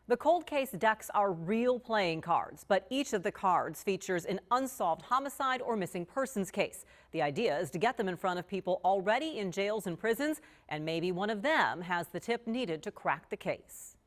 The cold case decks are real playing cards, but each of the cards features an unsolved homicide or missing persons case. The idea is to get them in front of people already in jails and prisons, and maybe one of them has the tip needed to crack the case.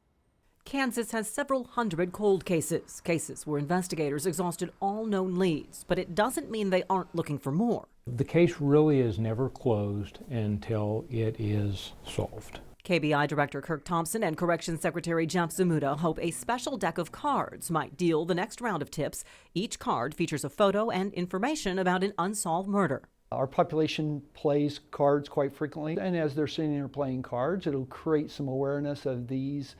Kansas has several hundred cold cases where investigators exhausted all known leads, but it doesn't mean they aren't looking for more. The case really is never closed until it is solved. KBI Director Kirk Thompson and Corrections Secretary Jeff Zamuda hope a special deck of cards might deal the next round of tips. Each card features a photo and information about an unsolved murder. Our population plays cards quite frequently, and as they're sitting there playing cards, it'll create some awareness of these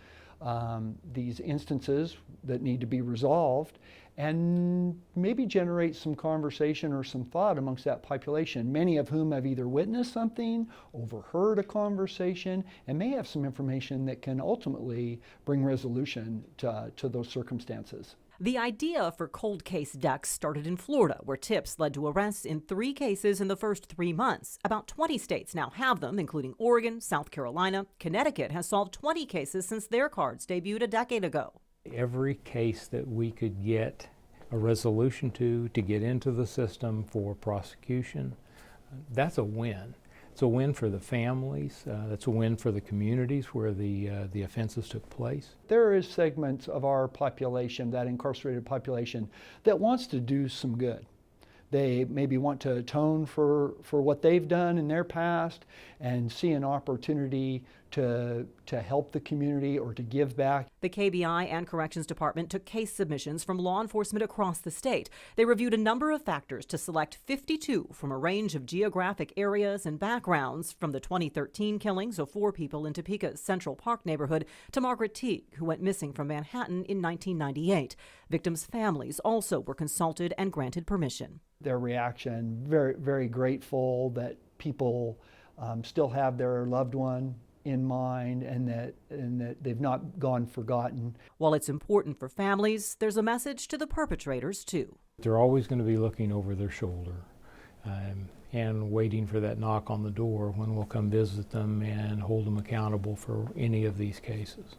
instances that need to be resolved, and maybe generate some conversation or some thought amongst that population, many of whom have either witnessed something, overheard a conversation, and may have some information that can ultimately bring resolution to those circumstances. The idea for cold case decks started in Florida, where tips led to arrests in 3 cases in the first 3 months. About 20 states now have them, including Oregon, South Carolina. Connecticut has solved 20 cases since their cards debuted a decade ago. Every case that we could get a resolution to get into the system for prosecution, that's a win. It's a win for the families, that's a win for the communities where the offenses took place. There is segments of our population, that incarcerated population, that wants to do some good. They maybe want to atone for what they've done in their past and see an opportunity to help the community or to give back. The KBI and Corrections Department took case submissions from law enforcement across the state. They reviewed a number of factors to select 52 from a range of geographic areas and backgrounds, from the 2013 killings of 4 people in Topeka's Central Park neighborhood to Margaret Teague, who went missing from Manhattan in 1998. Victims' families also were consulted and granted permission. Their reaction, very, very grateful that people still have their loved one in mind and that they've not gone forgotten. While it's important for families, there's a message to the perpetrators too. They're always going to be looking over their shoulder and waiting for that knock on the door when we'll come visit them and hold them accountable for any of these cases.